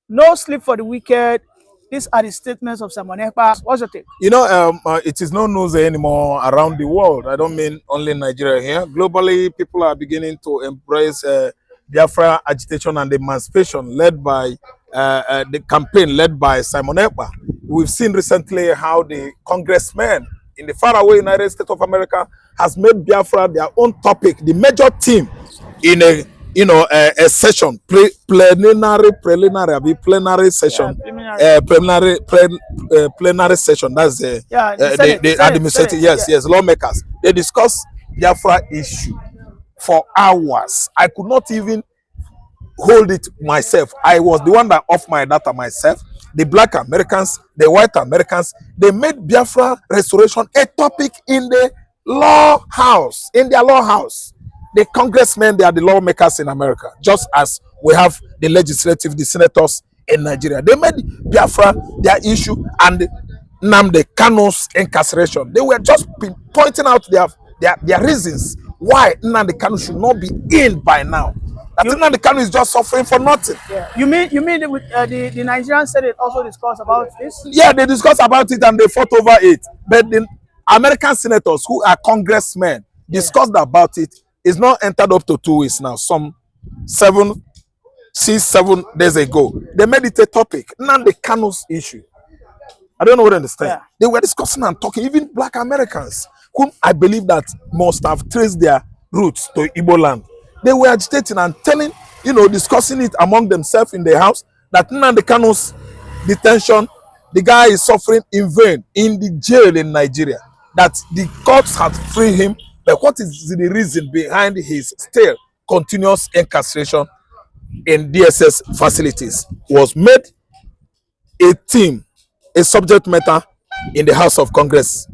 No sleep for the wicked. These are the statements of Simon Ekpa. What's your take? You know, it is no news anymore around the world. I don't mean only Nigeria here. Globally, people are beginning to embrace Biafra agitation and emancipation led by the campaign led by Simon Ekpa. We've seen recently how the congressmen in the faraway United States of America has made Biafra their own topic, the major theme in a a session, plenary session, Yeah, plenary session. That's yeah, the Senate, the administrative, yes, yeah. yes, lawmakers. They discuss Biafra issue for hours. I could not even hold it myself. I was the one that off my data myself. The black Americans, the white Americans, they made Biafra restoration a topic in the law house, in their law house. The congressmen, they are the lawmakers in America, just as we have the legislative, the senators in Nigeria. They made Biafra their issue and Nnamdi Kanu's incarceration. They were just pointing out their reasons why Nnamdi Kanu should not be in by now. That Nnamdi Kanu is just suffering for nothing. Yeah. You mean the Nigerian Senate also discussed about this? Yeah, they discussed about it and they fought over it. But the American senators who are congressmen discussed about it. It's not entered up to 2 weeks now. Some 7 days ago, they made it a topic. Now the Kanu's issue. I don't know what I understand. Yeah. They were discussing and talking. Even black Americans, whom I believe that must have traced their roots to Igbo land, they were agitating and telling, discussing it among themselves in the house that Nnamdi Kanu's detention, the guy is suffering in vain in the jail in Nigeria. That the courts had freed him. But what is the reason behind his still continuous incarceration in DSS facilities was made a theme, a subject matter in the House of Congress,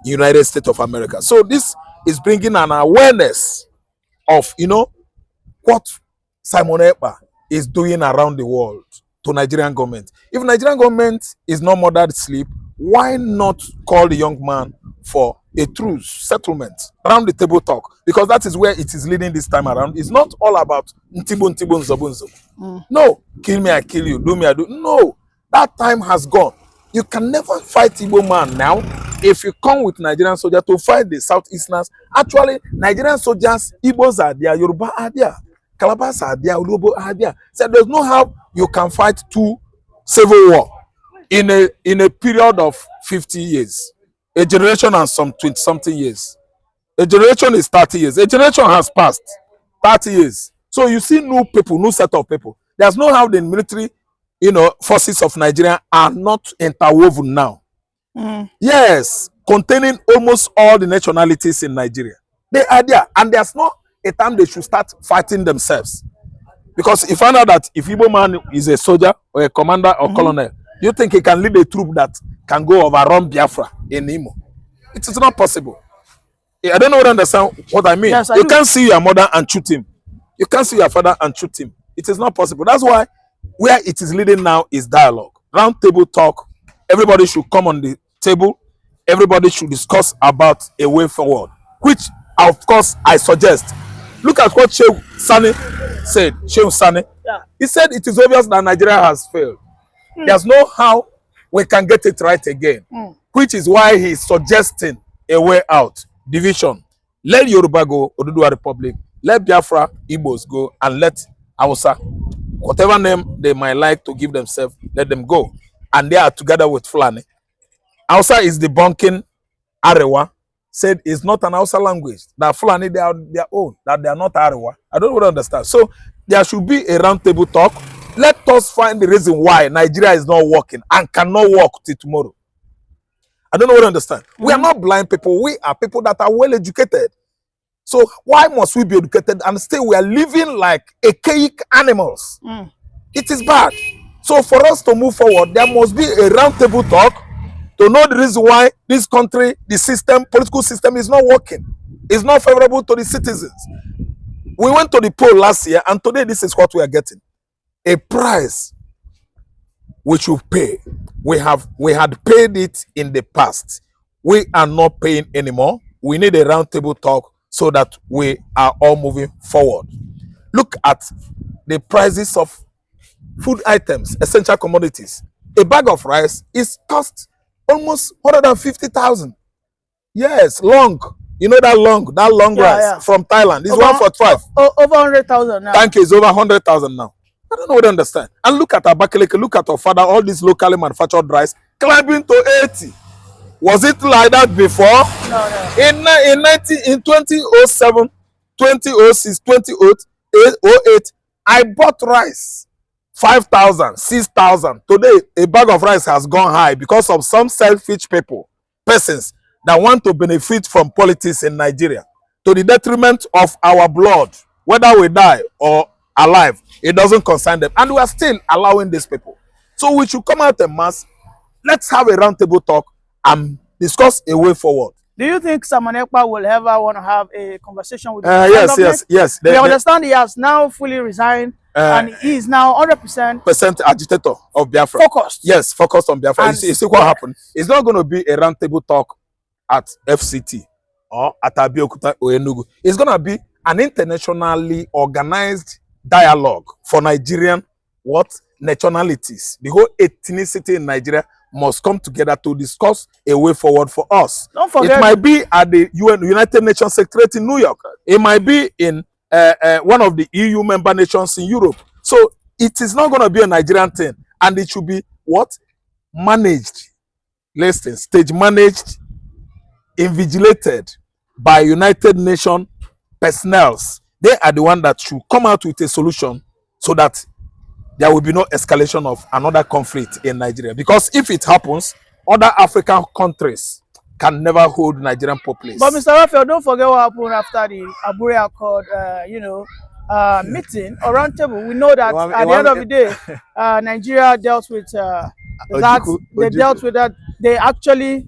United States of America. So this is bringing an awareness of, what Simon Ekpa is doing around the world to Nigerian government. If Nigerian government is not murdered sleep, why not call the young man for a truce settlement, around the table talk? Because that is where it is leading this time around. It's not all about ntibun zobunzo. No, kill me, I kill you, do me, I do. No, that time has gone. You can never fight Igbo man now. If you come with Nigerian soldiers to fight the Southeasterners, actually Nigerian soldiers, Igbos are there, Yoruba are there, Calabas are there, Urobo are there. So there's no how you can fight two civil war in a period of 50 years. A generation and some 20-something years. A generation is 30 years. A generation has passed 30 years. So you see new people, new set of people. There's no how the military, forces of Nigeria are not interwoven now. Yes, containing almost all the nationalities in Nigeria. They are there. And there's not a time they should start fighting themselves. Because if I know that if Igbo man is a soldier or a commander or colonel, you think he can lead a troop that can go overrun Biafra in Imo? It is not possible. I don't know what understand what I mean. Yes, you can't see your mother and shoot him. You can't see your father and shoot him. It is not possible. That's why where it is leading now is dialogue. Round table talk. Everybody should come on the table. Everybody should discuss about a way forward. Which, of course, I suggest. Look at what Sheikh Sani said. Sheikh Sani. Yeah. He said it is obvious that Nigeria has failed. There's no how we can get it right again. Which is why he's suggesting a way out. Division. Let Yoruba go, Oduduwa Republic. Let Biafra, Igbos go, and let Hausa, whatever name they might like to give themselves, let them go. And they are together with Fulani. Hausa is debunking Arewa, said it's not an Hausa language. That Fulani, they are their own, that they are not Arewa. I don't really understand. So there should be a round table talk. Let us find the reason why Nigeria is not working and cannot work till tomorrow. I don't know what I understand. We are not blind people. We are people that are well educated. So why must we be educated and still we are living like archaic animals? It is bad. So for us to move forward, there must be a round table talk to know the reason why this country, the system, political system is not working. It's not favorable to the citizens. We went to the poll last year and today this is what we are getting. A price which we pay. We had paid it in the past. We are not paying anymore. We need a round table talk so that we are all moving forward. Look at the prices of food items, essential commodities. A bag of rice is cost almost 150,000. Yes, long. You know that long Yeah, rice yeah. from Thailand is Over 145. over 100,000 now. Thank you, it's over 100,000 now. I don't know what to understand. And look at Abakaleke, look at our father, all these locally manufactured rice climbing to 80. Was it like that before? No, no. In 2007, 2006, 2008, I bought rice 5,000, 6,000. Today, a bag of rice has gone high because of some selfish persons that want to benefit from politics in Nigeria to the detriment of our blood, whether we die or alive. It doesn't concern them, and we are still allowing these people. So we should come out en masse. Let's have a roundtable talk and discuss a way forward. Do you think Simon Ekpa will ever want to have a conversation with the Yes. We understand he has now fully resigned and he is now 100% agitator of Biafra. focused. Yes, focused on Biafra. And you see what happened? It's not going to be a roundtable talk at FCT or at Abeokuta or Enugu. It's going to be an internationally organized dialogue for Nigerian nationalities. The whole ethnicity in Nigeria must come together to discuss a way forward for us. Don't forget, it might be at the United Nations Secretariat in New York. It might be in one of the EU member nations in Europe. So it is not going to be a Nigerian thing, and it should be managed, listen, stage managed, invigilated by United Nations personnel. They are the one that should come out with a solution so that there will be no escalation of another conflict in Nigeria. Because if it happens, other African countries can never hold Nigerian populace. But Mr. Raphael, don't forget what happened after the Abure Accord, meeting or roundtable. We know that at the end of the day, Nigeria dealt with that. They dealt with that. They actually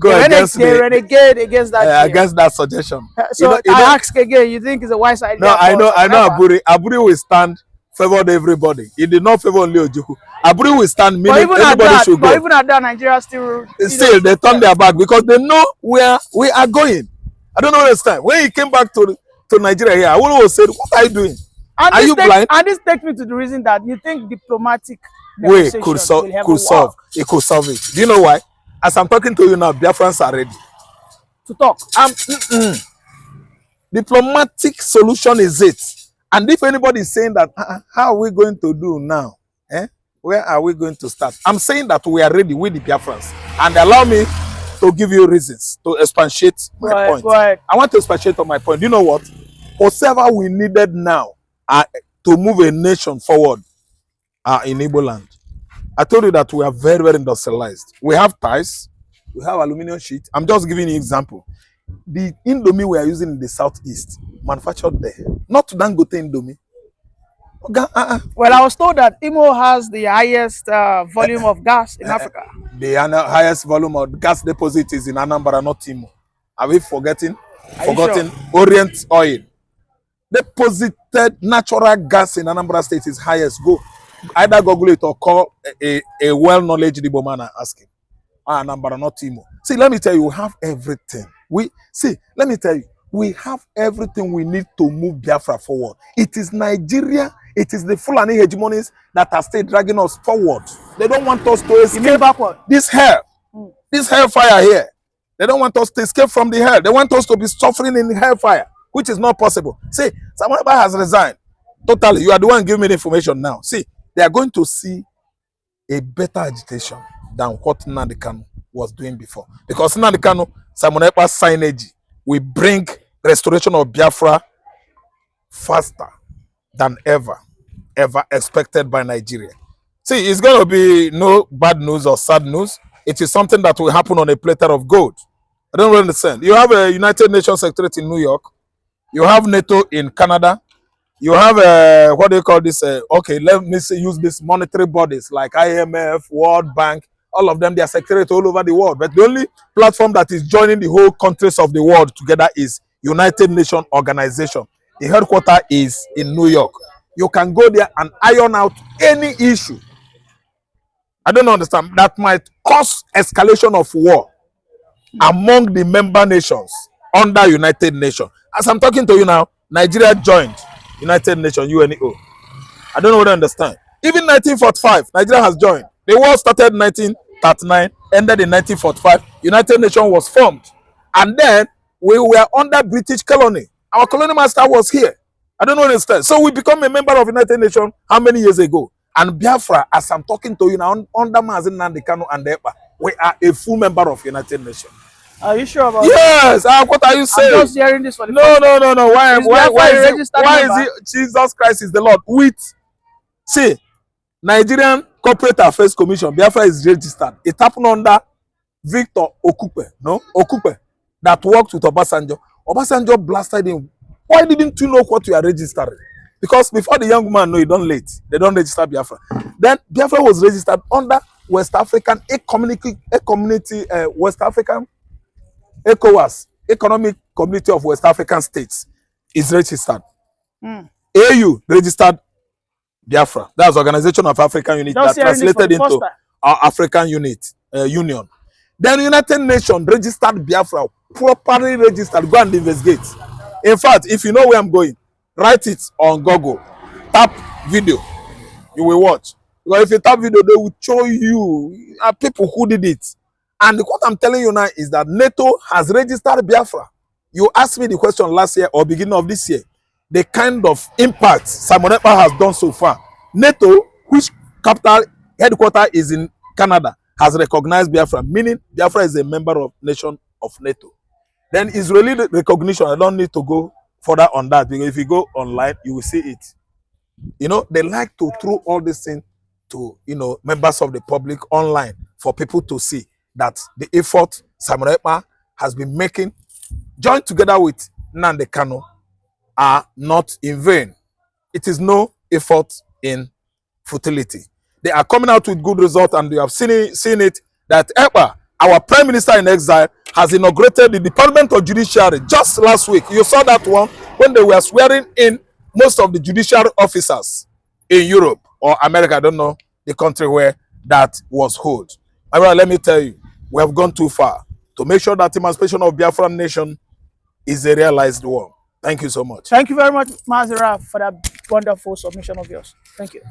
renegade against that. Against that suggestion. So I ask again, you think it's a wise idea? No, I know Abure will stand favored everybody. He did not favor only Ojukwu. Abure will stand, meaning everybody should go. But even at that, Nigeria still they turn their back because they know where we are going. I don't understand. When he came back to Nigeria here, Awolowo said, "What are you doing? Are you blind?" And this takes me to the reason that you think diplomatic way could solve. It could solve it. Do you know why? As I'm talking to you now, Biafrans are ready to talk. Diplomatic solution is it. And if anybody is saying that, how are we going to do now? Where are we going to start? I'm saying that we are ready with the Biafrans. And allow me to give you reasons to expatiate my point. I want to expatiate on my point. You know what? Whatever we needed now to move a nation forward in Igbo land. I told you that we are very, very industrialized. We have ties. We have aluminum sheet. I'm just giving you an example. The Indomie we are using in the southeast, manufactured there. Not Dangote Indomie. Well, I was told that Imo has the highest volume of gas in Africa. The highest volume of gas deposit is in Anambra, not Imo. Are we forgotten? Sure? Orient Oil. Deposited natural gas in Anambra State is highest. Go. Either Google it or call a well-knowledge Igbo man and ask him. Anambra, not Imo. See, let me tell you, we have everything. Let me tell you, we have everything we need to move Biafra forward. It is Nigeria, it is the Fulani hegemonies that are still dragging us forward. They don't want us to escape backward. This hellfire here. They don't want us to escape from the hell. They want us to be suffering in the hellfire, which is not possible. See, Samuel has resigned. Totally, you are the one giving me the information now. See, they are going to see a better agitation than what Nnamdi Kanu was doing before. Because Nnamdi Kanu, Simon Ekpa's signage will bring restoration of Biafra faster than ever expected by Nigeria. See, it's going to be no bad news or sad news. It is something that will happen on a platter of gold. I don't really understand. You have a United Nations Secretariat in New York. You have NATO in Canada. You have what do you call this? Okay, let me use these monetary bodies like IMF, World Bank. All of them, they are secretariat all over the world. But the only platform that is joining the whole countries of the world together is United Nations Organization. The headquarters is in New York. You can go there and iron out any issue. I don't understand. That might cause escalation of war among the member nations under United Nations. As I'm talking to you now, Nigeria joined United Nations, UNO. I don't know what I understand. Even 1945, Nigeria has joined. The war started in 1939, ended in 1945. United Nations was formed. And then we were under British colony. Our colonial master was here. I don't understand. So we become a member of United Nations how many years ago? And Biafra, as I'm talking to you now, under Mazin Nandekano and Ekpa, we are a full member of United Nations. Are you sure about yes, that? Yes. What are you saying? I'm just hearing this for the No. Why is it? Jesus Christ is the Lord. See, Nigerian Corporate Affairs Commission, Biafra is registered. It happened under Victor Okupe, that worked with Obasanjo. Obasanjo blasted him. Why didn't you know what you are registering? Because before the young man know, he done late. They don't register Biafra. Then Biafra was registered under West African West African ECOWAS, Economic Community of West African States, is registered. AU registered Biafra. That's Organization of African Unity, that translated into our African Union. Then United Nations registered Biafra, properly registered. Go and investigate. In fact, if you know where I'm going, write it on Google. Tap video. You will watch. Because if you tap video, they will show you people who did it. And what I'm telling you now is that NATO has registered Biafra. You asked me the question last year or beginning of this year. The kind of impact Simon Ekpa has done so far. NATO, which capital headquarters is in Canada, has recognized Biafra, meaning Biafra is a member of nation of NATO. Then Israeli recognition, I don't need to go further on that, because if you go online, you will see it. You know, they like to throw all this thing to, members of the public online for people to see that the effort Simon Ekpa has been making, joined together with Nnamdi Kanu, are not in vain. It is no effort in futility. They are coming out with good results, and we have seen it that Ekpa, our Prime Minister in exile, has inaugurated the Department of Judiciary just last week. You saw that one when they were swearing in most of the judiciary officers in Europe or America. I don't know the country where that was held. However, let me tell you, we have gone too far to make sure that emancipation of Biafran nation is a realized one. Thank you so much. Thank you very much, Mazira, for that wonderful submission of yours. Thank you.